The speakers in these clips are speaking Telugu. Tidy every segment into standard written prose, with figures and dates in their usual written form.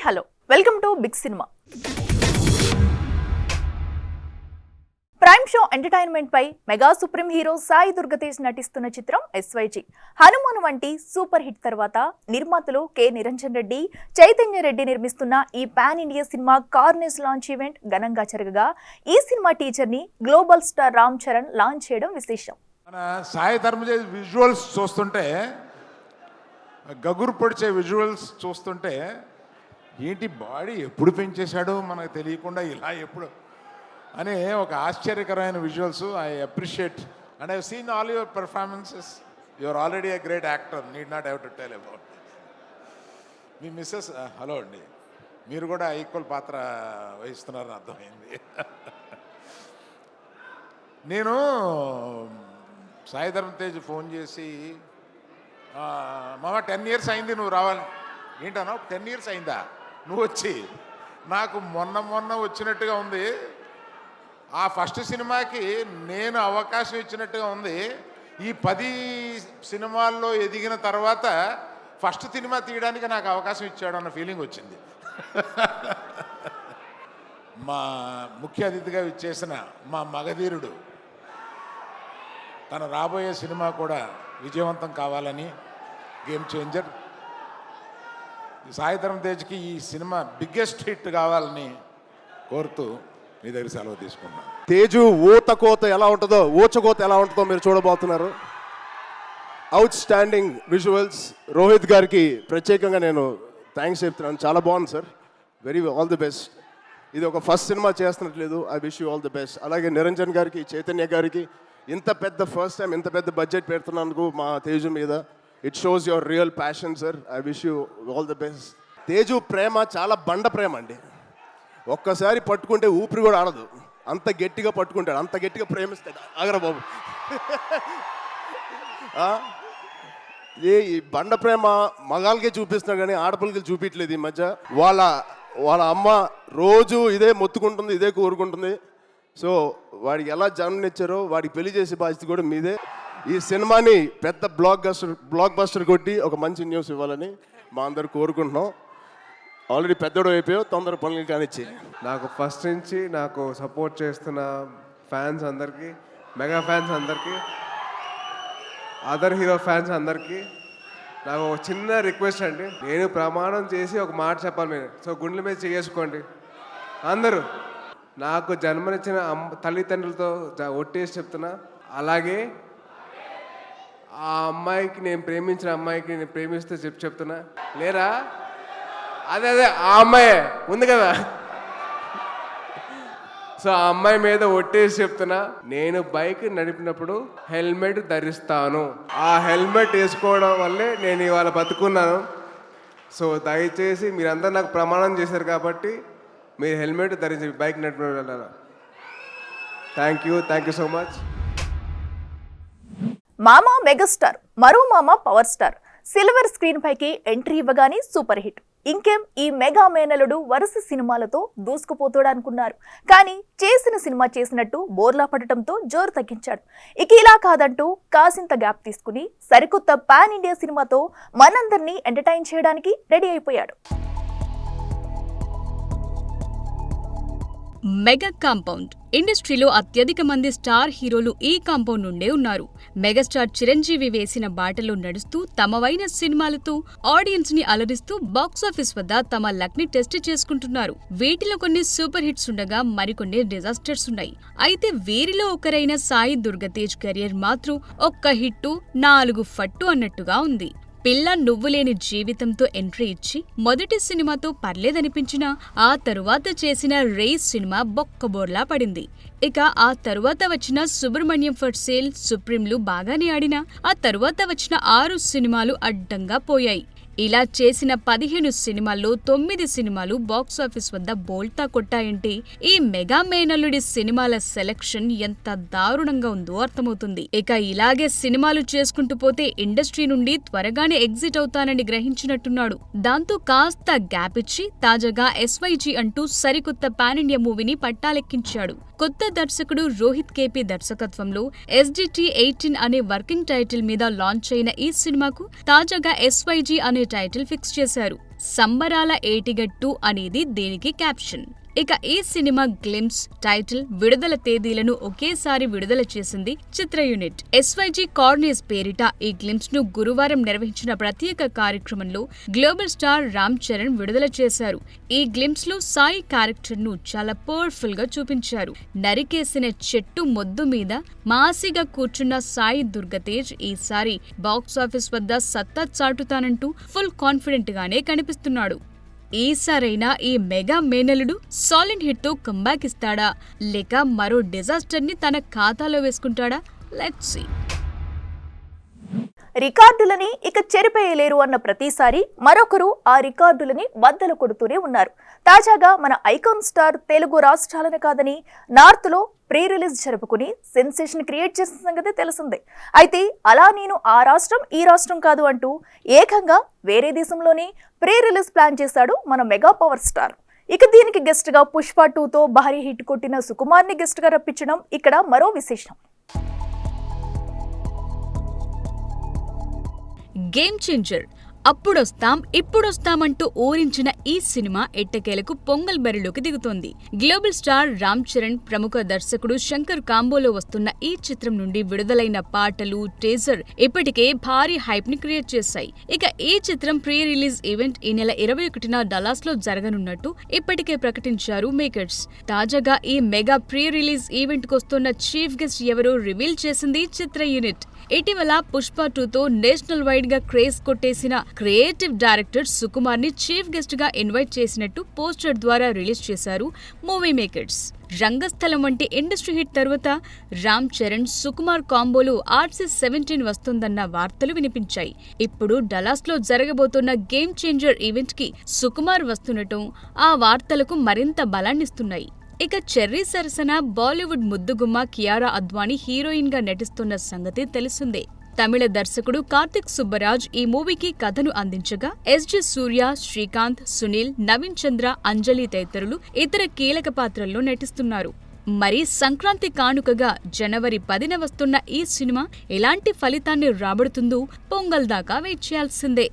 Hello welcome to Big Cinema. Prime Show Entertainment పై mega supreme hero Sai Durga Tej నటిస్తున్న చిత్రం SYG. హనుమాన్ వంటి సూపర్ హిట్ తర్వాత నిర్మాతలు కె నిరంజన్ రెడ్డి, చైతన్య రెడ్డి నిర్మిస్తున్న ఈ pan India cinema carnage launch event ఘనంగా జరగగా ఈ సినిమా టీజర్ ని global star Ram Charan launch చేయడం విశేషం. మన సాయి ధర్మ విజువల్స్ చూస్తుంటే, గగురు పొడిచే విజువల్స్ చూస్తుంటే ఏంటి బాడీ ఎప్పుడు పెంచేశాడో మనకు తెలియకుండా ఇలా ఎప్పుడు అనే ఒక ఆశ్చర్యకరమైన visuals. I appreciate and I seen all your performances. You are already a great actor, need not have to tell about. మీ మిస్సెస్ హలో అండి, మీరు కూడా ఈక్వల్ పాత్ర వహిస్తున్నారని అర్థమైంది. నేను సాయి ధర్మ తేజ్ ఫోన్ చేసి, మామ 10 years అయింది నువ్వు రావాలి. ఏంటన్నా 10 years అయిందా నువ్వు వచ్చి? నాకు మొన్న వచ్చినట్టుగా ఉంది. ఆ ఫస్ట్ సినిమాకి నేను అవకాశం ఇచ్చినట్టుగా ఉంది. ఈ 10 సినిమాల్లో ఎదిగిన తర్వాత ఫస్ట్ సినిమా తీయడానికి నాకు అవకాశం ఇచ్చాడు అన్న ఫీలింగ్ వచ్చింది. మా ముఖ్య అతిథిగా ఇచ్చేసిన మా మగధీరుడు తన రాబోయే సినిమా కూడా విజయవంతం కావాలని, గేమ్ చేంజర్ సాయి ధరమ్ తేజ్కి ఈ సినిమా బిగ్గెస్ట్ హిట్ కావాలని కోరుతూ మీ దగ్గర సెలవు తీసుకున్నాను. తేజు ఊతకోత ఎలా ఉంటుందో, ఊచకోత ఎలా ఉంటుందో మీరు చూడబోతున్నారు. Out standing visuals. రోహిత్ గారికి ప్రత్యేకంగా నేను థ్యాంక్స్ చెప్తున్నాను. చాలా బాగుంది sir, very all the best. ఇది ఒక ఫస్ట్ సినిమా చేస్తున్నట్లేదు. I wish you all the best. అలాగే నిరంజన్ గారికి, చైతన్య గారికి ఇంత పెద్ద ఫస్ట్ టైం ఇంత పెద్ద బడ్జెట్ పెడుతున్నందుకు మా తేజు మీద it shows your real passion sir. I wish you all the best. Teju ప్రేమ చాలా బండ ప్రేమ అండి. ఒక్కసారి పట్టుకుంటే ఊపిరి కూడా ఆడదు, అంత గట్టిగా పట్టుకుంటాడు, అంత గట్టిగా ప్రేమిస్తాడు. ఆగరా బాబు. ఈ బండ ప్రేమ మగాళ్ళకే చూపిస్తున్నాడు కానీ ఆడపిల్లకి చూపించలేదు ఈ మధ్య. వాళ్ళ అమ్మ రోజు ఇదే మొత్తుకుంటుంది, ఇదే కోరుకుంటుంది. సో వాడికి ఎలా జన్మనిచ్చారో వాడికి పెళ్లి చేసే బాధ్యత కూడా మీదే. ఈ సినిమాని పెద్ద బ్లాక్ బస్టర్ కొట్టి ఒక మంచి న్యూస్ ఇవ్వాలని మా అందరు కోరుకుంటున్నాం. ఆల్రెడీ పెద్దోడు అయిపోయావు, తొందర పనులు కానిచ్చి. నాకు ఫస్ట్ నుంచి నాకు సపోర్ట్ చేస్తున్న ఫ్యాన్స్ అందరికీ, మెగా ఫ్యాన్స్ అందరికీ, అదర్ హీరో ఫ్యాన్స్ అందరికీ నాకు ఒక చిన్న రిక్వెస్ట్ అండి. నేను ప్రమాణం చేసి ఒక మాట చెప్పాలి మీరు. సో గుండెల మీద చేసుకోండి అందరూ. నాకు జన్మనిచ్చిన తల్లిదండ్రులతో ఒట్టేసి చెప్తున్నా, అలాగే ఆ అమ్మాయికి, నేను ప్రేమించిన అమ్మాయికి నేను ప్రేమిస్తే చెప్తున్నా లేరా, అదే ఆ అమ్మాయే ఉంది కదా. సో ఆ అమ్మాయి మీద ఒట్టేసి చెప్తున్నా, నేను బైక్ నడిపినప్పుడు హెల్మెట్ ధరిస్తాను. ఆ హెల్మెట్ వేసుకోవడం వల్లే నేను ఇవాళ బతుకున్నాను. సో దయచేసి మీరందరూ నాకు ప్రమాణం చేశారు కాబట్టి మీరు హెల్మెట్ ధరించి బైక్ నడిపిన వెళ్ళాలి. Thank you so much. మామ మెగాస్టార్, మరో మామ పవర్ స్టార్ సిల్వర్ స్క్రీన్ పైకి ఎంట్రీ ఇవ్వగానే సూపర్ హిట్. ఇంకేం ఈ మెగా మేనలుడు వరుస సినిమాలతో దూసుకుపోతాడు అనుకున్నారు. కానీ చేసిన సినిమా చేసినట్టు బోర్లా పడటంతో జోరు తగ్గించాడు. ఇక ఇలా కాదంటూ కాసింత గ్యాప్ తీసుకుని సరికొత్త పాన్ ఇండియా సినిమాతో మనందరినీ ఎంటర్టైన్ చేయడానికి రెడీ అయిపోయాడు. Mega compound. ఇండస్ట్రీలో అత్యధిక మంది స్టార్ హీరోలు ఈ కాంపౌండ్ నుండే ఉన్నారు. మెగాస్టార్ చిరంజీవి వేసిన బాటలో నడుస్తూ తమవైన సినిమాలతో ఆడియన్స్ ని అలరిస్తూ బాక్సాఫీస్ వద్ద తమ లక్ ని టెస్ట్ చేసుకుంటున్నారు. వీటిలో కొన్ని సూపర్ హిట్స్ ఉండగా మరికొన్ని డిజాస్టర్స్ ఉన్నాయి. అయితే వీరిలో ఒకరైన సాయి దుర్గ తేజ్ కెరియర్ మాత్రం ఒక్క హిట్టు 4 ఫట్టు అన్నట్టుగా ఉంది. పిల్ల నువ్వులేని జీవితంతో ఎంట్రీ ఇచ్చి మొదటి సినిమాతో పర్లేదనిపించినా ఆ తరువాత చేసిన రేస్ సినిమా బొక్కబోర్లా పడింది. ఇక ఆ తరువాత వచ్చిన సుబ్రహ్మణ్యం ఫర్ సేల్, సుప్రీంలు బాగానే ఆడినా ఆ తరువాత వచ్చిన 6 సినిమాలు అడ్డంగా పోయాయి. ఇలా చేసిన 15 సినిమాల్లో 9 సినిమాలు బాక్సాఫీస్ వద్ద బోల్తా కొట్టాయంటే ఈ మెగా మేనల్లుడి సినిమాల సెలక్షన్ ఎంత దారుణంగా ఉందో అర్థమవుతుంది. ఇక ఇలాగే సినిమాలు చేసుకుంటూ పోతే ఇండస్ట్రీ నుండి త్వరగానే ఎగ్జిట్ అవుతానని గ్రహించినట్టున్నాడు. దాంతో కాస్త గ్యాప్ ఇచ్చి తాజాగా SYG అంటూ సరికొత్త పాన్ ఇండియా మూవీని పట్టాలెక్కించాడు. కొత్త దర్శకుడు రోహిత్ కేపీ దర్శకత్వంలో SDT 18 అనే వర్కింగ్ టైటిల్ మీద లాంచ్ అయిన ఈ సినిమాకు తాజాగా SYG అనే అనే టైటిల్ ఫిక్స్ చేశారు. సంబరాల ఏటిగట్టు అనేది దీనికి క్యాప్షన్. ఇక ఈ సినిమా గ్లిమ్స్, టైటిల్, విడుదల తేదీలను ఒకేసారి విడుదల చేసింది చిత్ర యూనిట్. ఎస్వైజీ కార్నియస్ పేరిట ఈ గ్లిమ్స్ ను గురువారం నిర్వహించిన ప్రత్యేక కార్యక్రమంలో గ్లోబల్ స్టార్ రామ్ చరణ్ విడుదల చేశారు. ఈ గ్లిమ్స్ లో సాయి క్యారెక్టర్ ను చాలా పవర్ఫుల్ గా చూపించారు. నరికేసిన చెట్టు మొద్దు మీద మాసిగా కూర్చున్న సాయి దుర్గతేజ్ ఈసారి బాక్సాఫీస్ వద్ద సత్తా చాటుతానంటూ ఫుల్ కాన్ఫిడెంట్ గానే కనిపిస్తున్నాడు. ఈసారైనా ఈ మెగా మేనలుడు సాలిడ్ హిట్ తో కంబ్యాక్ ఇస్తాడా, లేక మరో డిజాస్టర్ ని తన ఖాతాలో వేసుకుంటాడా? Let's see. రికార్డులని ఇక చెరిపేయలేరు అన్న ప్రతిసారి మరొకరు ఆ రికార్డులని బద్దలు కొడుతూనే ఉన్నారు. తాజాగా మన ఐకాన్ స్టార్ తెలుగు రాష్ట్రాలను కాదని నార్త్ లో ప్రీ రిలీజ్ జరుపుకుని సెన్సేషన్ క్రియేట్ చేసిన సంగతి తెలిసిందే. అయితే అలా నేను ఆ రాష్ట్రం ఈ రాష్ట్రం కాదు అంటూ ఏకంగా వేరే దేశంలోనే ప్రీ రిలీజ్ ప్లాన్ చేశాడు మన మెగా పవర్ స్టార్. ఇక దీనికి గెస్ట్ గా పుష్ప 2తో భారీ హిట్ కొట్టిన సుకుమార్ని గెస్ట్ గా రప్పించడం ఇక్కడ మరో విశేషం. Game changer. అప్పుడొస్తాం ఇప్పుడొస్తామంటూ ఊరించిన ఈ సినిమా ఎట్టకేలకు పొంగల్ బరిలోకి దిగుతోంది. గ్లోబల్ స్టార్ రామ్ చరణ్, ప్రముఖ దర్శకుడు శంకర్ కాంబోలో వస్తున్న ఈ చిత్రం నుండి విడుదలైన పాటలు, టీజర్ ఇప్పటికే భారీ హైప్ ని క్రియేట్ చేశాయి. ఇక ఈ చిత్రం ప్రీ రిలీజ్ ఈవెంట్ ఈ నెల 21న డలాస్ లో జరగనున్నట్టు ఇప్పటికే ప్రకటించారు మేకర్స్. తాజాగా ఈ మెగా ప్రీ రిలీజ్ ఈవెంట్ కొస్తున్న చీఫ్ గెస్ట్ ఎవరో రివీల్ చేసింది చిత్ర యూనిట్. ఇటీవల పుష్ప 2తో నేషనల్ వైడ్ గా క్రేజ్ కొట్టేసిన క్రియేటివ్ డైరెక్టర్ సుకుమార్ ని చీఫ్ గెస్ట్ గా ఇన్వైట్ చేసినట్టు పోస్టర్ ద్వారా రిలీజ్ చేశారు మూవీ మేకర్స్. రంగస్థలం వంటి ఇండస్ట్రీ హిట్ తర్వాత రామ్ చరణ్, సుకుమార్ కాంబోలో RC-17 వస్తుందన్న వార్తలు వినిపించాయి. ఇప్పుడు డలాస్ లో జరగబోతున్న గేమ్ చేంజర్ ఈవెంట్ కి సుకుమార్ వస్తుండటం ఆ వార్తలకు మరింత బలాన్నిస్తున్నాయి. ఇక చెర్రీ సరసన బాలీవుడ్ ముద్దుగుమ్మ కియారా అద్వానీ హీరోయిన్ గా నటిస్తున్న సంగతి తెలిసిందే. తమిళ దర్శకుడు కార్తిక్ సుబ్బరాజ్ ఈ మూవీకి కథను అందించగా ఎస్జే సూర్య, శ్రీకాంత్, సునీల్, నవీన్ చంద్ర, అంజలి తదితరులు ఇతర కీలక పాత్రల్లో నటిస్తున్నారు. మరి సంక్రాంతి కానుకగా జనవరి 10న వస్తున్న ఈ సినిమా ఎలాంటి ఫలితాన్ని రాబడుతుందో పొంగల్ దాకా వెయిట్ చేయాల్సిందే.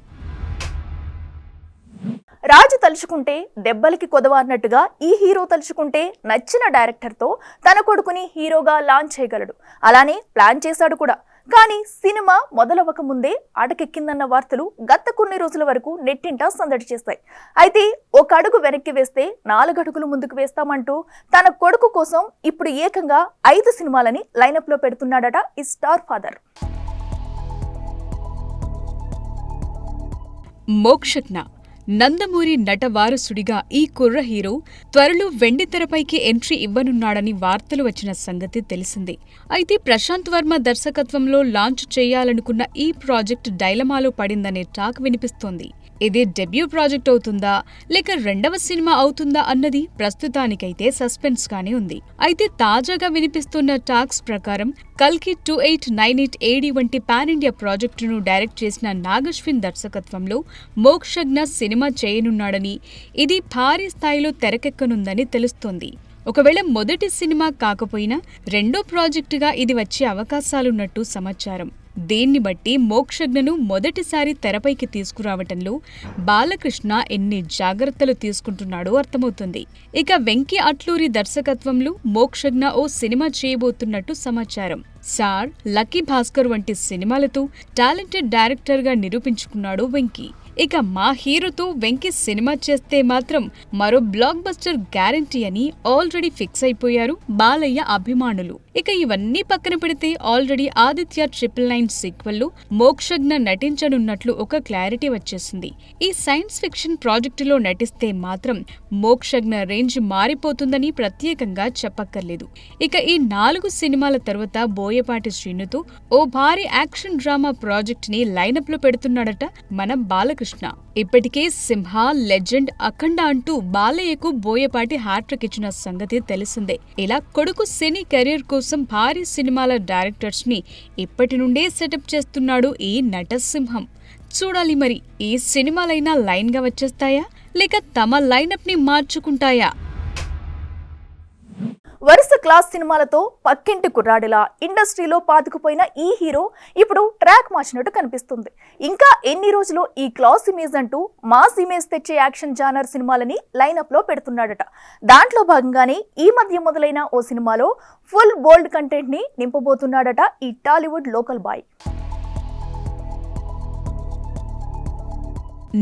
రాజు తలుచుకుంటే దెబ్బలకి కొదవ అన్నట్టుగా ఈ హీరో తలుచుకుంటే నచ్చిన డైరెక్టర్తో తన కొడుకుని హీరోగా లాంచ్ చేయగలడు. అలానే ప్లాన్ చేశాడు కూడా. కానీ సినిమా మొదలవ్వక ముందే అటకెక్కిందన్న వార్తలు గత కొన్ని రోజుల వరకు నెట్టింట సందడి చేస్తాయి. అయితే ఒక అడుగు వెనక్కి వేస్తే 4 అడుగులు ముందుకు వేస్తామంటూ తన కొడుకు కోసం ఇప్పుడు ఏకంగా 5 సినిమాలని లైనప్ లో పెడుతున్నాడట ఈ స్టార్ ఫాదర్. మోక్షజ్ఞ. నందమూరి నట వారసుడిగా ఈ కుర్ర హీరో త్వరలో వెండితెరపైకి ఎంట్రీ ఇవ్వనున్నాడని వార్తలు వచ్చిన సంగతి తెలిసిందే. అయితే ప్రశాంత్ వర్మ దర్శకత్వంలో లాంచ్ చేయాలనుకున్న ఈ ప్రాజెక్ట్ డైలమాలో పడిందనే టాక్ వినిపిస్తోంది. ఇది డెబ్యూ ప్రాజెక్ట్ అవుతుందా లేక రెండవ సినిమా అవుతుందా అన్నది ప్రస్తుతానికైతే సస్పెన్స్ గానే ఉంది. అయితే తాజాగా వినిపిస్తున్న టాక్స్ ప్రకారం కల్కి 2898 AD వంటి పాన్ ఇండియా ప్రాజెక్టును డైరెక్ట్ చేసిన నాగశ్విన్ దర్శకత్వంలో మోక్షజ్ఞ సినిమా చేయనున్నాడని, ఇది భారీ స్థాయిలో తెరకెక్కనుందని తెలుస్తోంది. ఒకవేళ మొదటి సినిమా కాకపోయినా రెండో ప్రాజెక్టుగా ఇది వచ్చే అవకాశాలున్నట్టు సమాచారం. దీన్ని బట్టి మోక్షజ్ఞను మొదటిసారి తెరపైకి తీసుకురావటంలో బాలకృష్ణ ఎన్ని జాగ్రత్తలు తీసుకుంటున్నాడో అర్థమవుతుంది. ఇక వెంకీ అట్లూరి దర్శకత్వంలో మోక్షజ్ఞ ఓ సినిమా చేయబోతున్నట్టు సమాచారం. సార్, లక్కీ భాస్కర్ వంటి సినిమాలతో టాలెంటెడ్ డైరెక్టర్గా నిరూపించుకున్నాడు వెంకీ. ఇక మా హీరోతో వెంకీ సినిమా చేస్తే మాత్రం మరో బ్లాక్ బస్టర్ గ్యారంటీ అని ఆల్రెడీ ఫిక్స్ అయిపోయారు బాలయ్య అభిమానులు. ఇక ఇవన్నీ పక్కన పెడితే ఆల్రెడీ ఆదిత్య 999 సీక్వెల్లో మోక్షజ్ఞ నటించనున్నట్లు ఒక క్లారిటీ వచ్చేసింది. ఈ సైన్స్ ఫిక్షన్ ప్రాజెక్టులో నటిస్తే మాత్రం మోక్షజ్ఞ రేంజ్ మారిపోతుందని ప్రత్యేకంగా చెప్పక్కర్లేదు. ఇక ఈ 4 సినిమాల తర్వాత బోయపాటి శ్రీనుతో ఓ భారీ యాక్షన్ డ్రామా ప్రాజెక్ట్ ని లైనప్ లో పెడుతున్నాడట మన బాలకృష్ణ. ఇప్పటికే సింహ, లెజెండ్, అఖండ అంటూ బాలయ్యకు బోయపాటి హ్యాట్రిక్ ఇచ్చిన సంగతి తెలిసిందే. ఇలా కొడుకు సినీ కెరీర్ కోసం భారీ సినిమాల డైరెక్టర్స్ ని ఇప్పటి నుండే సెటప్ చేస్తున్నాడు ఈ నటసింహం. చూడాలి మరి ఈ సినిమాలైనా లైన్ గా వచ్చేస్తాయా లేక తమ లైనప్ ని మార్చుకుంటాయా? వరుస క్లాస్ సినిమాలతో పక్కింటి కుర్రాడిలా ఇండస్ట్రీలో పాతుకుపోయిన ఈ హీరో ఇప్పుడు ట్రాక్ మార్చినట్టు కనిపిస్తుంది. ఇంకా ఎన్ని రోజులు ఈ క్లాస్ ఇమేజ్ అంటూ మాస్ ఇమేజ్ తెచ్చే యాక్షన్ జానర్ సినిమాలని లైనప్ లో పెడుతున్నాడట. దాంట్లో భాగంగానే ఈ మధ్య మొదలైన ఓ సినిమాలో ఫుల్ బోల్డ్ కంటెంట్ ని నింపబోతున్నాడట ఈ టాలీవుడ్ లోకల్ బాయ్.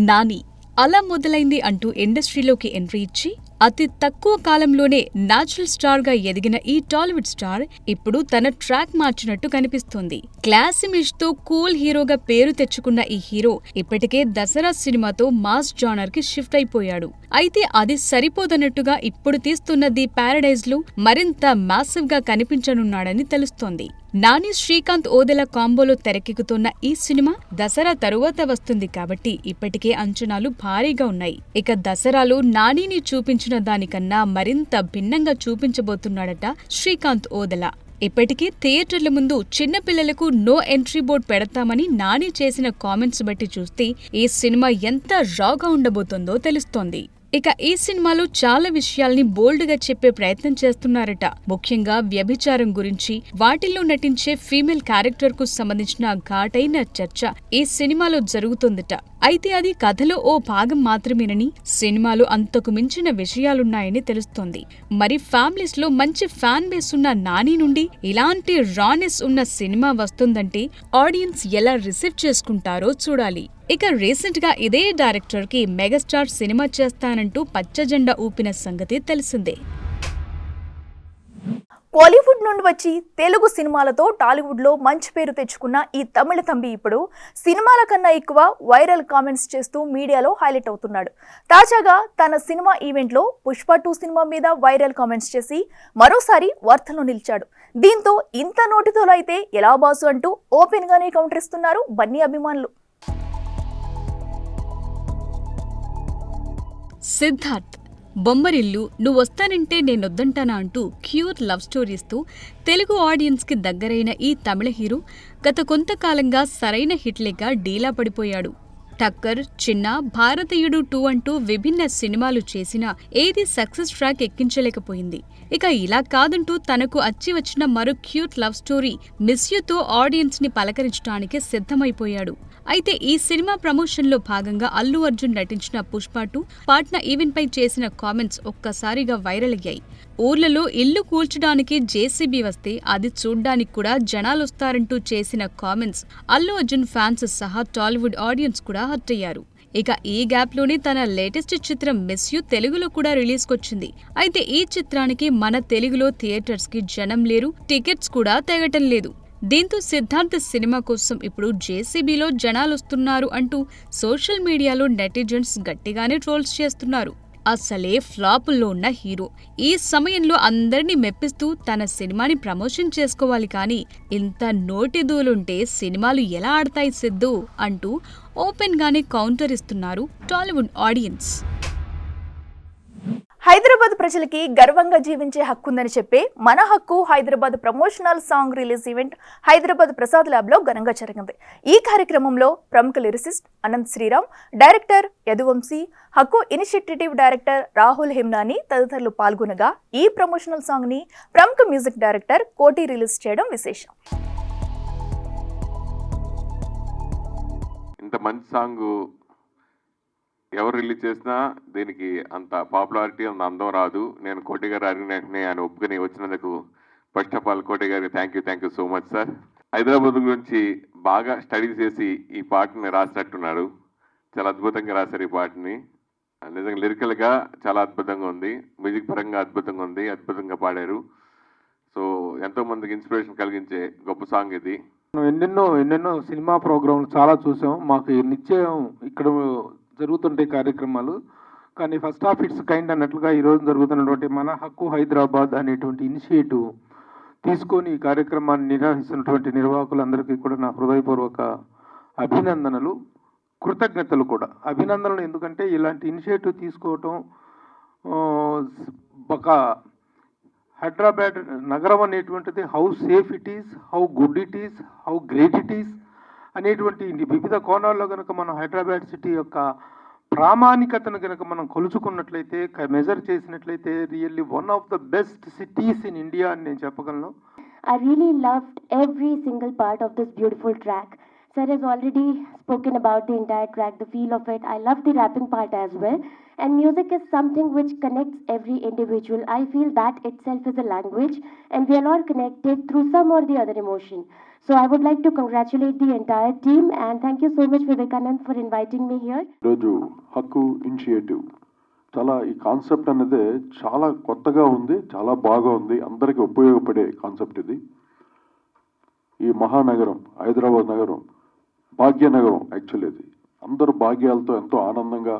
నాని అలా మొదలైంది అంటూ ఇండస్ట్రీలోకి ఎంట్రీ ఇచ్చి అతి తక్కువ కాలంలోనే న్యాచురల్ స్టార్ గా ఎదిగిన ఈ టాలీవుడ్ స్టార్ ఇప్పుడు తన ట్రాక్ మార్చినట్టు కనిపిస్తోంది. క్లాస్ ఇమేజ్ తో కూల్ హీరోగా పేరు తెచ్చుకున్న ఈ హీరో ఇప్పటికే దసరా సినిమాతో మాస్ జానర్ కి షిఫ్ట్ అయిపోయాడు. అయితే అది సరిపోదన్నట్టుగా ఇప్పుడు తీస్తున్న ది ప్యారడైజ్ లో మరింత మ్యాసివ్ గా కనిపించనున్నాడని తెలుస్తోంది. నాని శ్రీకాంత్ ఓదెల కాంబోలో తెరకెక్కుతున్న ఈ సినిమా దసరా తరువాత వస్తుంది కాబట్టి ఇప్పటికే అంచనాలు భారీగా ఉన్నాయి. ఇక దసరాలో నానిని చూపించిన దానికన్నా మరింత భిన్నంగా చూపించబోతున్నాడట శ్రీకాంత్ ఓదెల. ఇప్పటికీ థియేటర్ల ముందు చిన్నపిల్లలకు నో ఎంట్రీ బోర్డ్ పెడతామని నాని చేసిన కామెంట్స్ బట్టి చూస్తే ఈ సినిమా ఎంత రాగా ఉండబోతోందో తెలుస్తోంది. ఇక ఈ సినిమాలో చాలా విషయాల్ని బోల్డ్ గా చెప్పే ప్రయత్నం చేస్తున్నారట. ముఖ్యంగా వ్యభిచారం గురించి, వాటిల్లో నటించే ఫీమేల్ క్యారెక్టర్ కు సంబంధించిన ఘాటైన చర్చ ఈ సినిమాలో జరుగుతుందట. అయితే అది కథలో ఓ భాగం మాత్రమేనని, సినిమాలో అంతకు మించిన విషయాలున్నాయని తెలుస్తోంది. మరి ఫ్యామిలీస్ లో మంచి ఫ్యాన్ బేస్ ఉన్న నాని నుండి ఇలాంటి రానెస్ ఉన్న సినిమా వస్తుందంటే ఆడియన్స్ ఎలా రిసీవ్ చేసుకుంటారో చూడాలి. ఇక రీసెంట్ గా ఇదే డైరెక్టర్ కి మెగాస్టార్ సినిమా చేస్తానంటూ పచ్చజెండా ఊపిన సంగతి తెలిసిందే. కోలీవుడ్ నుండి వచ్చి తెలుగు సినిమాలతో టాలీవుడ్ లో మంచి పేరు తెచ్చుకున్న ఈ తమిళ తంబి ఇప్పుడు సినిమాల కన్నా ఎక్కువ వైరల్ కామెంట్స్ చేస్తూ మీడియాలో హైలైట్ అవుతున్నాడు. తాజాగా తన సినిమా ఈవెంట్ లో పుష్ప 2 సినిమా మీద వైరల్ కామెంట్స్ చేసి మరోసారి వార్తల్లో నిలిచాడు. దీంతో ఇంత నోటితోలో అయితే ఎలా బాసు అంటూ ఓపెన్ గానే కౌంటర్ ఇస్తున్నారు బన్నీ అభిమానులు. సిద్ధార్థ్ బొమ్మరిల్లు, నువ్వొస్తానంటే నేనొద్దంటానా అంటూ క్యూట్ లవ్ స్టోరీస్తో తెలుగు ఆడియన్స్ కి దగ్గరైన ఈ తమిళ హీరో గత కొంతకాలంగా సరైన హిట్ లేక డీలా పడిపోయాడు. టక్కర్, చిన్న, భారతీయుడు 2 అంటూ విభిన్న సినిమాలు చేసినా ఏది సక్సెస్ ట్రాక్ ఎక్కించలేకపోయింది. ఇక ఇలా కాదంటూ తనకు అచ్చి వచ్చిన మరో క్యూట్ లవ్ స్టోరీ మిస్ యూతో ఆడియన్స్ ని పలకరించడానికి సిద్ధమైపోయాడు. అయితే ఈ సినిమా ప్రమోషన్ లో భాగంగా అల్లు అర్జున్ నటించిన పుష్ప 2 పాట్నా ఈవెంట్ పై చేసిన కామెంట్స్ ఒక్కసారిగా వైరల్ అయ్యాయి. ఊర్లలో ఇల్లు కూల్చడానికి జేసీబీ వస్తే అది చూడ్డానికి కూడా జనాలొస్తారంటూ చేసిన కామెంట్స్ అల్లు అర్జున్ ఫ్యాన్స్ సహా టాలీవుడ్ ఆడియన్స్ కూడా హర్ట్ అయ్యారు. ఇక ఈ గ్యాప్ లోనే తన లేటెస్ట్ చిత్రం మిస్ యూ తెలుగులో కూడా రిలీజ్ కొచ్చింది. అయితే ఈ చిత్రానికి మన తెలుగులో థియేటర్స్ కి జనం లేరు, టికెట్స్ కూడా తెగటం లేదు. దీంతో సిద్ధార్థ్ సినిమా కోసం ఇప్పుడు జేసీబీలో జనాలొస్తున్నారు అంటూ సోషల్ మీడియాలో నెటిజన్స్ గట్టిగానే ట్రోల్స్ చేస్తున్నారు. అసలే ఫ్లాపుల్లో ఉన్న హీరో ఈ సమయంలో అందరినీ మెప్పిస్తూ తన సినిమాని ప్రమోషన్ చేసుకోవాలి కానీ ఇంత నోటిదూలుంటే సినిమాలు ఎలా ఆడతాయి సిద్ధు అంటూ ఓపెన్ గానే కౌంటర్ ఇస్తున్నారు టాలీవుడ్ ఆడియన్స్. హైదరాబాద్ ప్రజలకి గర్వంగా జీవించే హక్కుందని చెప్పే మన హక్కు Hyderabad promotional song release event Hyderabad Prasad lab లో ఘనంగా జరిగింది. ఈ కార్యక్రమంలో ప్రముఖ లిరిసిస్ట్ అనంత్ శ్రీరామ్, డైరెక్టర్ యదువంశీ, హక్కు ఇనిషియేటివ్ డైరెక్టర్ రాహుల్ హెమ్నాని తదితరులు పాల్గొనగా ఈ ప్రమోషనల్ సాంగ్ ని ప్రముఖ మ్యూజిక్ డైరెక్టర్ కోటి రిలీజ్ చేయడం విశేషం. ఇంత మంచి సాంగ్ ఎవరు రిలీజ్ చేసినా దీనికి అంత పాపులారిటీ, అంత అందం రాదు. నేను కోటి గారు అడిగిన వెంటనే ఆయన ఒప్పుకొని వచ్చినందుకు ఫస్ట్ ఆఫ్ ఆల్ కోటి గారికి thank you so much sir. Hyderabad గురించి బాగా స్టడీ చేసి ఈ పాటని రాసినట్టున్నారు. చాలా అద్భుతంగా రాశారు ఈ పాటని. నిజంగా లిరికల్గా చాలా అద్భుతంగా ఉంది, మ్యూజిక్ పరంగా అద్భుతంగా ఉంది, అద్భుతంగా పాడారు. సో ఎంతోమందికి ఇన్స్పిరేషన్ కలిగించే గొప్ప సాంగ్ ఇది. ఎన్నెన్నో సినిమా ప్రోగ్రాంలు చాలా చూసాం. మాకు నిత్యం ఇక్కడ జరుగుతుంటాయి కార్యక్రమాలు. కానీ ఫస్ట్ ఆఫ్ ఇట్స్ కైండ్ అన్నట్లుగా ఈరోజు జరుగుతున్నటువంటి మన హక్కు హైదరాబాద్ అనేటువంటి ఇనిషియేటివ్ తీసుకొని ఈ కార్యక్రమాన్ని నిర్వహిస్తున్నటువంటి నిర్వాహకులందరికీ కూడా నా హృదయపూర్వక అభినందనలు, కృతజ్ఞతలు కూడా. అభినందనలు ఎందుకంటే ఇలాంటి ఇనిషియేటివ్ తీసుకోవటం ఒక హైదరాబాద్ నగరం అనేటువంటిది how safe it is, how good it is, how great it is అనేటువంటి వివిధ కోణాల్లో కనుక మనం హైదరాబాద్ సిటీ యొక్క ప్రామాణికతను కనుక మనం కొలుచుకున్నట్లయితే మెజర్ చేసినట్లయితే really one of the best cities in India అని నేను చెప్పగలను. I really loved every single part of this beautiful track. Sir has already spoken about the entire track, the feel of it. I love the rapping part as well. And music is something which connects every individual. I feel that itself is a language, and we are all connected through some or the other emotion. So I would like to congratulate the entire team, and thank you so much, Vivekanand, for inviting me here. ఈరోజు హక్కు ఇనిషియేటివ్ చాలా ఈ కాన్సెప్ట్ అనేది చాలా కొత్తగా ఉంది, చాలా బాగా ఉంది, అందరికీ ఉపయోగపడే కాన్సెప్ట్ ఇది. ఈ మహానగరం హైదరాబాద్ నగరం భాగ్యనగరం యాక్చువల్లీ ఇది. అందరూ భాగ్యాలతో ఎంతో ఆనందంగా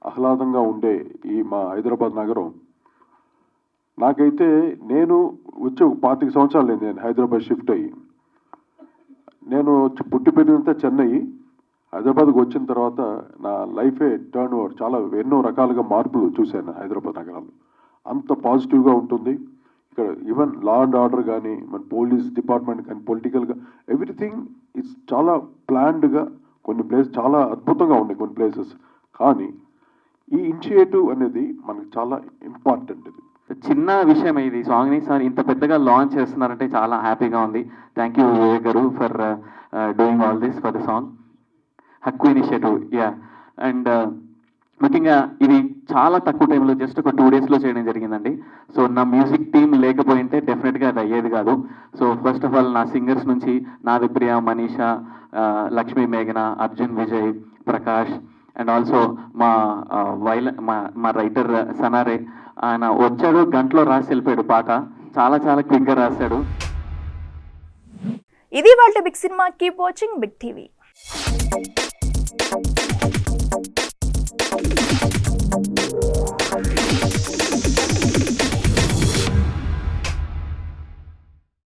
ఆహ్లాదంగా ఉండే ఈ మా హైదరాబాద్ నగరం నాకైతే నేను వచ్చి ఒక 25 సంవత్సరాలు అయింది నేను హైదరాబాద్ షిఫ్ట్ అయ్యి. నేను పుట్టి పెరిగినంత చెన్నై, హైదరాబాద్కి వచ్చిన తర్వాత నా లైఫే టర్న్ ఓవర్, చాలా ఎన్నో రకాలుగా మార్పులు చూశాను హైదరాబాద్ నగరంలో. అంత పాజిటివ్గా ఉంటుంది ఇక్కడ. ఈవెన్ లా అండ్ ఆర్డర్ కానీ, మన పోలీస్ డిపార్ట్మెంట్ కానీ, పొలిటికల్గా ఎవ్రీథింగ్ ఇట్స్ చాలా ప్లాన్డ్గా. కొన్ని ప్లేసెస్ చాలా అద్భుతంగా ఉన్నాయి కొన్ని ప్లేసెస్. కానీ ఈ ఇనిషియేటివ్ అనేది మనకు చాలా ఇంపార్టెంట్. ఇది చిన్న విషయం, ఇది సాంగ్ని సార్ ఇంత పెద్దగా లాంచ్ చేస్తున్నారంటే చాలా హ్యాపీగా ఉంది. థ్యాంక్ యూ వివేక్ గారు for doing all this for the song హక్కు ఇనిషియేటివ్. యా, అండ్ ముఖ్యంగా ఇది చాలా తక్కువ టైంలో జస్ట్ ఒక 2 డేస్లో చేయడం జరిగిందండి. సో నా మ్యూజిక్ టీమ్ లేకపోయింటే డెఫినెట్గా అది అయ్యేది కాదు. సో ఫస్ట్ ఆఫ్ ఆల్ నా సింగర్స్ నుంచి నాదిప్రియ, మనీషా, లక్ష్మీ మేఘన, అర్జున్ విజయ్, ప్రకాష్, అండ్ ఆల్సో మా మా రైటర్ సనారే. ఆయన వచ్చాడు, గంటలో రాసి వెళ్ళిపోయాడు పాట. చాలా చాలా క్విక్గా రాశాడు. ఇది వాళ్ళ Big Cinema. Keep watching Big TV.